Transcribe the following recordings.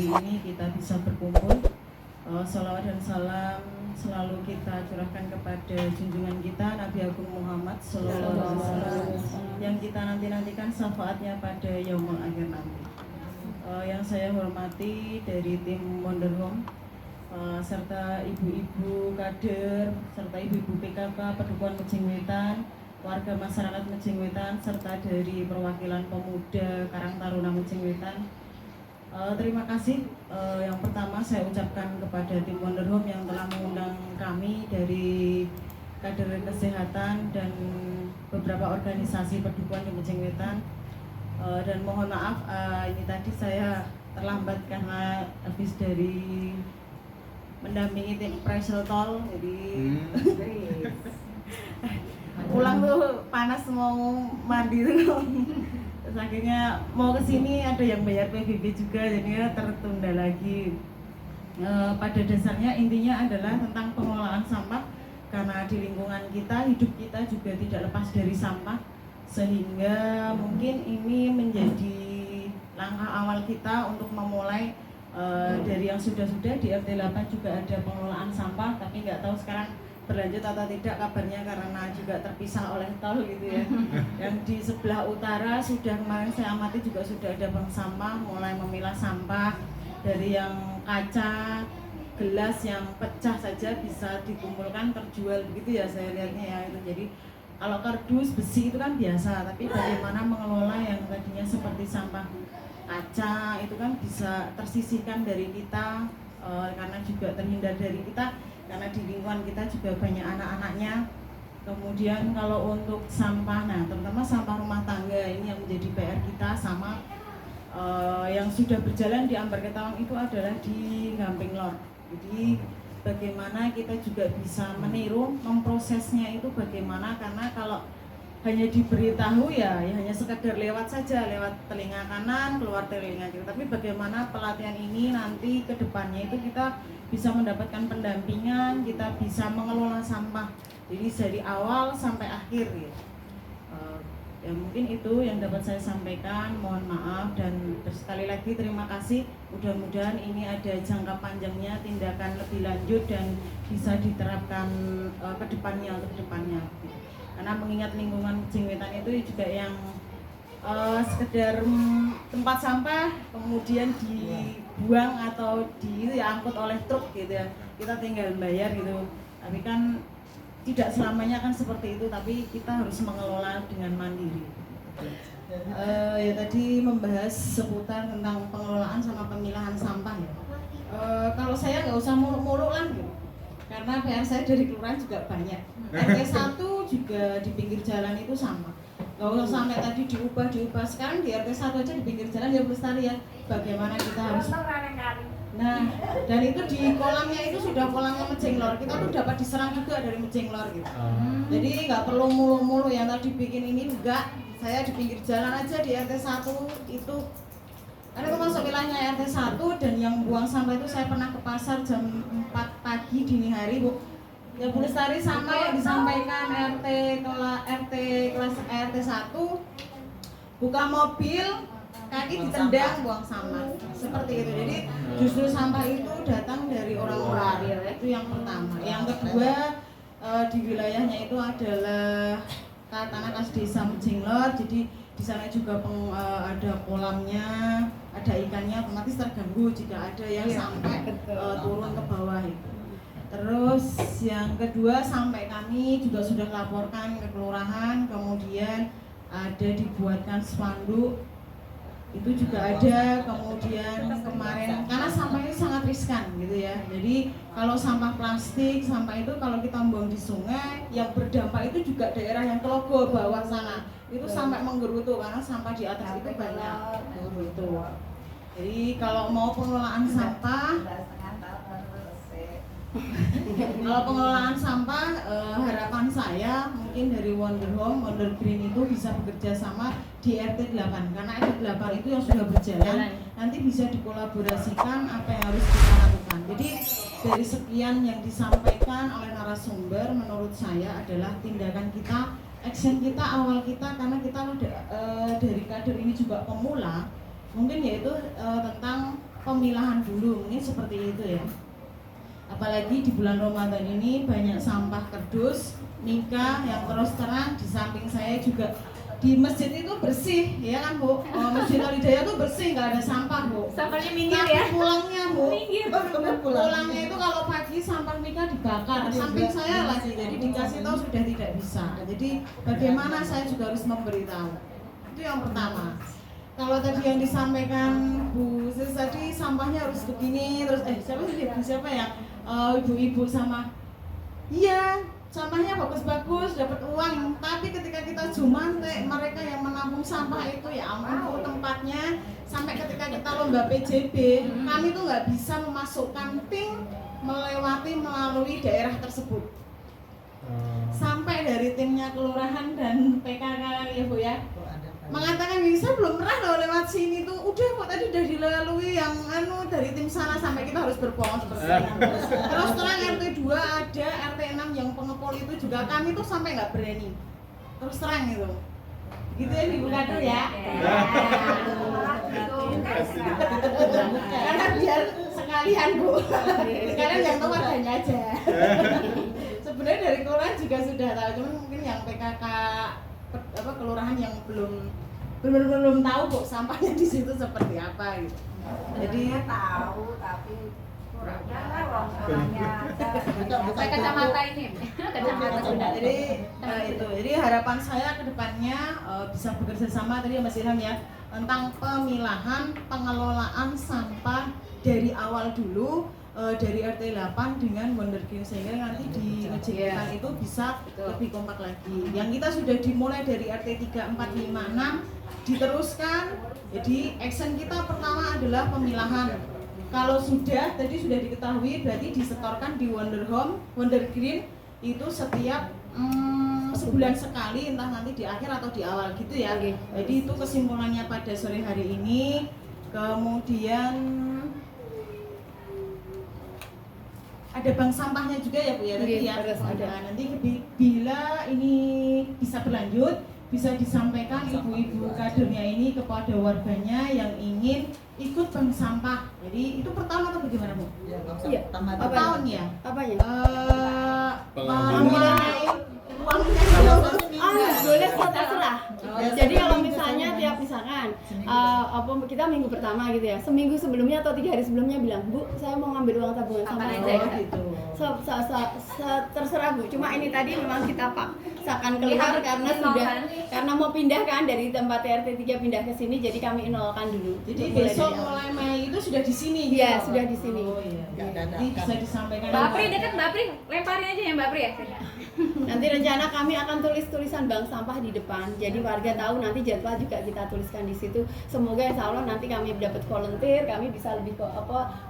pagi ini kita bisa berkumpul. Salawat dan salam selalu kita curahkan kepada junjungan kita Nabi Agung Muhammad SAW yang kita nanti-nantikan syafaatnya pada yaumul akhir nanti. Yang saya hormati dari tim Wonder Home, serta ibu-ibu kader, serta ibu-ibu PKK Pedukuhan Mejing Wetan, warga masyarakat Mejing Wetan, serta dari perwakilan pemuda Karang Taruna Mejing Wetan. Terima kasih. Yang pertama saya ucapkan kepada tim Wonder Home yang telah mengundang kami dari kader kesehatan dan beberapa organisasi perdukuhan di Mejing Wetan. Dan mohon maaf, ini tadi saya terlambat karena habis dari mendampingi tim Presel Tol, jadi pulang tuh panas mau mandi tuh. Terus akhirnya mau kesini ada yang bayar PBB juga, jadinya tertunda lagi. Pada dasarnya intinya adalah tentang pengelolaan sampah, karena di lingkungan kita, hidup kita juga tidak lepas dari sampah, sehingga mungkin ini menjadi langkah awal kita untuk memulai dari yang sudah-sudah. Di RT 8 juga ada pengelolaan sampah, tapi nggak tahu sekarang berlanjut atau tidak kabarnya karena juga terpisah oleh tol gitu ya. Yang di sebelah utara sudah kemarin saya amati juga sudah ada bank sampah mulai memilah sampah dari yang kaca, gelas yang pecah saja bisa dikumpulkan terjual begitu ya saya lihatnya ya itu. Jadi kalau kardus besi itu kan biasa, tapi bagaimana mengelola yang tadinya seperti sampah kaca itu kan bisa tersisihkan dari kita, karena juga terhindar dari kita, karena di lingkungan kita juga banyak anak-anaknya. Kemudian kalau untuk sampah, nah terutama sampah rumah tangga ini yang menjadi PR kita, sama yang sudah berjalan di Ambar Ketawang itu adalah di Gamping Lor. Jadi bagaimana kita juga bisa meniru, memprosesnya itu bagaimana, karena kalau hanya diberitahu ya hanya sekedar lewat saja, lewat telinga kanan keluar telinga kiri. Tapi bagaimana pelatihan ini nanti ke depannya itu kita bisa mendapatkan pendampingan, kita bisa mengelola sampah jadi dari awal sampai akhir ya. Ya mungkin itu yang dapat saya sampaikan, mohon maaf dan sekali lagi terima kasih. Mudah-mudahan ini ada jangka panjangnya tindakan lebih lanjut dan bisa diterapkan ke depannya. Karena mengingat lingkungan Mejing Wetan itu juga yang sekedar tempat sampah kemudian dibuang atau diangkut oleh truk gitu ya, kita tinggal bayar gitu. Tapi kan tidak selamanya kan seperti itu, tapi kita harus mengelola dengan mandiri. Ya tadi membahas seputar tentang pengelolaan sama pemilahan sampah ya. Kalau saya nggak usah muluk-muluk lah gitu, karena PR saya dari kelurahan juga banyak. RT 1 juga di pinggir jalan itu sama. Gak usah sampai tadi diubah. Sekarang di RT 1 aja di pinggir jalan ya pelestari ya. Bagaimana kita harus. Nah, dan itu di kolamnya itu sudah kolamnya Mejing Lor. Kita tuh dapat diserang juga dari Mejing Lor gitu. Jadi nggak perlu mulu-mulu yang tadi bikin ini, enggak. Saya di pinggir jalan aja di RT 1 itu. Karena itu masuk wilayahnya RT 1 dan yang buang sampah itu saya pernah ke pasar jam 4 pagi dini hari, Bu. Ya Bu Lestari sama yang disampaikan RT kelas RT 1 buka mobil kaki ditendang buang sampah seperti itu. Jadi justru sampah itu datang dari orang-orang ya, itu yang pertama. Yang kedua di wilayahnya itu adalah tanah kas desa Mejing Lor. Jadi di sana juga ada kolamnya, ada ikannya, otomatis terganggu jika ada yang sampai turun ke bawah itu. Terus yang kedua sampai kami juga sudah laporkan ke kelurahan, kemudian ada dibuatkan spanduk itu juga ada. Kemudian kemarin karena sampah ini sangat riskan gitu ya, jadi kalau sampah plastik, sampah itu kalau kita buang di sungai yang berdampak itu juga daerah yang Telogo bawah sana itu sampai menggerutu karena sampah di atas itu banyak gitu. Jadi kalau mau pengelolaan sampah kalau pengelolaan sampah, harapan saya mungkin dari Wonder Home, Wonder Green itu bisa bekerja sama di RT 8 karena RT 8 itu yang sudah berjalan, nanti bisa dikolaborasikan apa yang harus kita lakukan. Jadi dari sekian yang disampaikan oleh narasumber, menurut saya adalah tindakan kita, action kita, awal kita, karena kita dari kader ini juga pemula, mungkin yaitu tentang pemilahan dulu, mungkin seperti itu ya. Apalagi di bulan Ramadan ini banyak sampah kardus, mika yang terus terang. Di samping saya juga di masjid itu bersih, ya kan Bu? Masjid Al Hidayah itu bersih, nggak ada sampah Bu. Sampahnya minggir Tapi ya? pulangnya Bu, Minggir. pulangnya itu kalau pagi sampah mika dibakar. Samping saya lagi, jadi dikasih tahu sudah tidak bisa. Jadi bagaimana saya juga harus memberitahu. Itu yang pertama. Kalau tadi yang disampaikan Bu Sis tadi sampahnya harus begini, terus siapa ya? Ibu-ibu sama iya, sampahnya bagus-bagus, dapat uang. Tapi ketika kita jumante, mereka yang menampung sampah itu ya ampun tempatnya. Sampai ketika kita lomba PJB, kami tuh nggak bisa memasukkan tim melalui daerah tersebut. Sampai dari timnya kelurahan dan PKK ya Bu ya, mengatakan bisa belum pernah loh lewat sini tuh, udah kok tadi udah dilalui yang dari tim sana, sampai kita harus berbohong seperti itu. Terus terang RT 2 ada, RT 6 yang pengepul itu juga kami tuh sampai nggak berani. Terus terang itu. Gitu ya Ibu Kader ya. Karena biar sekalian Bu. Sekalian yang tahu warganya aja. Sebenarnya dari kelurahan juga sudah tahu, cuman mungkin yang PKK kelurahan yang belum tahu kok sampahnya di situ seperti apa gitu. Jadi tahu tapi kurangnya orangnya Kayak kacamata ini, kacamata sudah. Jadi harapan saya ke depannya bisa bekerja sama tadi Mas Ilham ya, tentang pemilahan, pengelolaan sampah dari awal dulu, dari RT 8 dengan Wondergreen, sehingga nanti di Ngejekkan itu bisa lebih kompak lagi. Yang kita sudah dimulai dari RT 3, 4, 5, 6 diteruskan. Jadi action kita pertama adalah pemilahan. Kalau sudah tadi sudah diketahui, berarti disetorkan di Wondergreen itu setiap sebulan sekali, entah nanti di akhir atau di awal gitu ya. Jadi itu kesimpulannya pada sore hari ini. Kemudian ada bank sampahnya juga ya Bu ya tadi ya. Nah, nanti bila ini bisa berlanjut, bisa disampaikan ibu-ibu kadernya ini kepada warganya yang ingin ikut bank sampah. Jadi itu per tahun atau bagaimana Bu? Iya, per tahun ya. Apanya? Mengenai uangnya boleh kok terserah. Jadi kalau misalnya tiap misalkan kita minggu pertama gitu ya, seminggu sebelumnya atau 3 hari sebelumnya bilang, Bu, saya mau ngambil uang tabungan sama gitu. Terserah Bu. Cuma ini tadi memang kita paksakan keluar karena mau pindah kan dari tempat RT 3 pindah ke sini, jadi kami nolkan dulu. Jadi besok mulai Mei itu sudah di sini gitu. Iya, sudah di sini. Oh iya. Jadi bisa disampaikan. Mbak Pri dekat, Mbak Pri lemparin aja ya Mbak Pri ya. Nanti rencana kami akan tulis tulisan bank sampah di depan. Jadi warga tahu, nanti jadwal juga kita tuliskan di situ. Semoga insya Allah nanti kami dapat volunteer, kami bisa lebih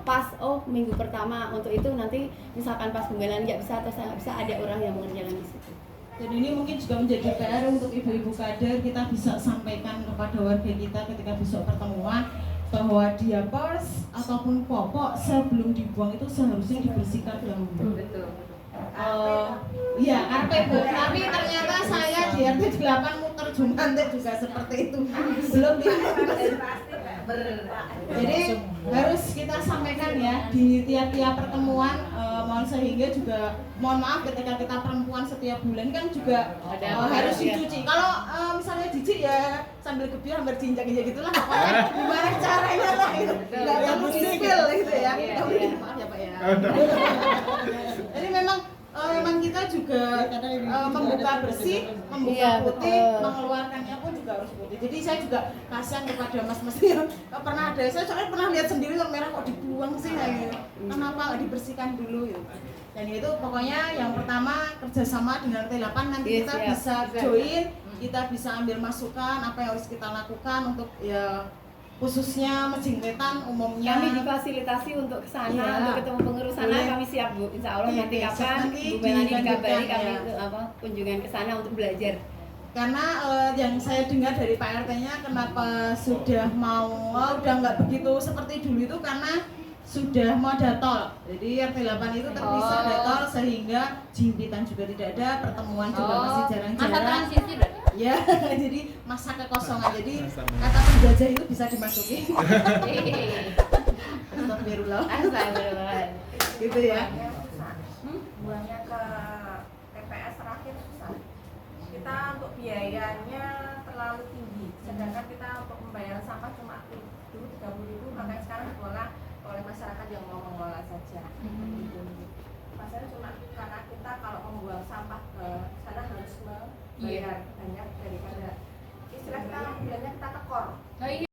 pas minggu pertama untuk itu, nanti misalkan pas pembelaan nggak bisa atau saya nggak bisa, ada orang yang mengerjakan di situ. Dan ini mungkin juga menjadi PR untuk ibu-ibu kader, kita bisa sampaikan kepada warga kita ketika besok pertemuan bahwa diapers ataupun popok sebelum dibuang itu seharusnya dibersihkan dahulu. Betul. Iya, karpet Bu. Tapi ternyata saya di RT 8 muter Jumante juga seperti itu. Belum Jadi harus kita sampaikan ya di tiap-tiap pertemuan, sehingga juga mohon maaf ketika kita perempuan setiap bulan kan juga harus dicuci. Kalau misalnya jijik ya sambil gebyar hampir jinjak-jinjak gitulah, pokoknya gimana caranya lah itu. Enggak perlu di-spill gitu ya. Maaf ya Pak ya. Jadi memang kita juga membuka bersih, membuka putih, mengeluarkannya pun juga harus putih. Jadi saya juga kasihan kepada mas-mas yang pernah ada, saya soalnya pernah lihat sendiri kok merah kok dibuang sih, gitu. Kenapa nggak dibersihkan dulu gitu. Dan itu pokoknya yang pertama kerjasama dengan T8, nanti kita bisa join, kita bisa ambil masukan apa yang harus kita lakukan untuk ya khususnya Masjid Wetan umumnya. Kami difasilitasi untuk kesana, untuk ketemu pengurus sana, kami siap Bu. Insya Allah nanti kapan Bu Melani dikabari kami kunjungan ke sana untuk belajar. Karena yang saya dengar dari Pak RT-nya kenapa sudah udah nggak begitu seperti dulu itu karena sudah mau ada tol. Jadi RT 8 itu terpisah ada tol sehingga jimpitan juga tidak ada, pertemuan juga masih jarang-jarang. Masa transisi berarti? Ya, jadi masa kekosongan. Jadi kata penjajah itu bisa dimasuki. Astagfirullah. Astagfirullah. Gitu ya. Buangnya susah. Buangnya ke TPS terakhir susah. Kita untuk biayanya terlalu tinggi, sedangkan kita untuk membayar sampah cuma dulu 30.000, makanya sekarang dikelola oleh masyarakat yang mau mengelola saja. Gitu. Masalahnya cuma karena kita kalau membuang sampah ke sana harus membayar banyak daripada istilah kita bilangnya kita tekor. Oh iya.